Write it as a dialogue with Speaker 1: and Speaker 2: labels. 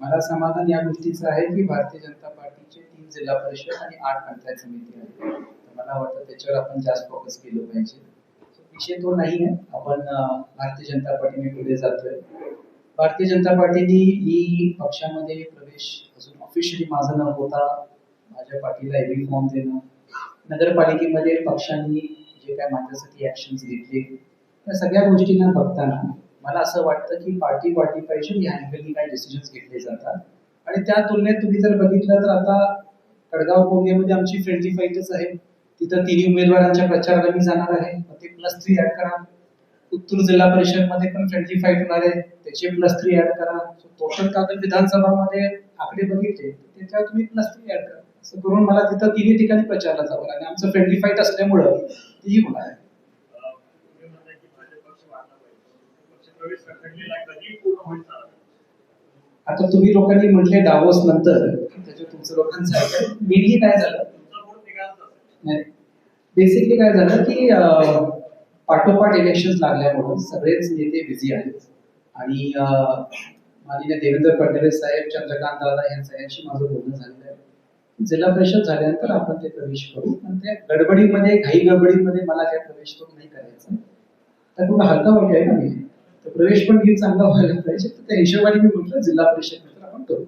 Speaker 1: मला समाधान या गोष्टीचं आहे की भारतीय जनता पार्टीचे 3 जिल्हा परिषद आणि 8 पंचायत समिती आहेत. तर मला वाटतं त्याच्यावर आपण जास्त फोकस केलं पाहिजे. विषय तो नाही आहे. आपण भारतीय जनता पार्टीने पुढे जातोय. भारतीय जनता पार्टीने ही पक्षामध्ये प्रवेश अजून ऑफिशियली माझा न होता माझ्या पार्टीला एबी फॉर्म देणं, नगरपालिकेमध्ये पक्षांनी जे काय माझ्यासाठी ऍक्शन्स घेतले त्या सगळ्या गोष्टींना बघताना मला असं वाटतं की पार्टी पाहिजे या अँगलनी काही डिसिजन्स घेतले जातात आणि त्या तुलनेत तुम्ही जर बघितलं तर आता कडगाव कोंढेमध्ये आमची फ्रेंडली फाईटच आहे. तिथं तिन्ही उमेदवारांच्या प्रचाराला मी जाणार आहे. ते +3 ऍड करा. उत्तूर जिल्हा परिषद मध्ये पण फ्रेंडली फाईट होणार आहे, त्याचे +3 ऍड करा. टोटल कागद विधानसभामध्ये आकडे बघितले त्याच्यावर तुम्ही +3 ऍड करा. असं करून मला तिथं तिन्ही ठिकाणी प्रचारला जावं आणि आमचं फ्रेंडली फाईट असल्यामुळं तीही होणार आहे. आता तुम्ही लोकांनी म्हटले डावोस नंतर त्याच्या तुमचं लोकांचं आहे मेनली काय झालं बेसिकली काय झालं की पाठोपाठ इलेक्शन लागल्यामुळे सगळेच नेते बिझी आहेत आणि माननीय देवेंद्र फडणवीस साहेब, चंद्रकांत दादा यांच्याशी माझं बोलणं झालेलं आहे. जिल्हा परिषद झाल्यानंतर आपण ते प्रवेश करू आणि त्या गडबडीमध्ये घाई गडबडीमध्ये मला काय प्रवेश करून नाही करायचं. तर थोडा हलका वाईट आहे ना मी, तर प्रवेश पण नीट चांगला व्हायला पाहिजे. तर त्या हिशोबाने मी म्हटलं जिल्हा परिषद आपण करू.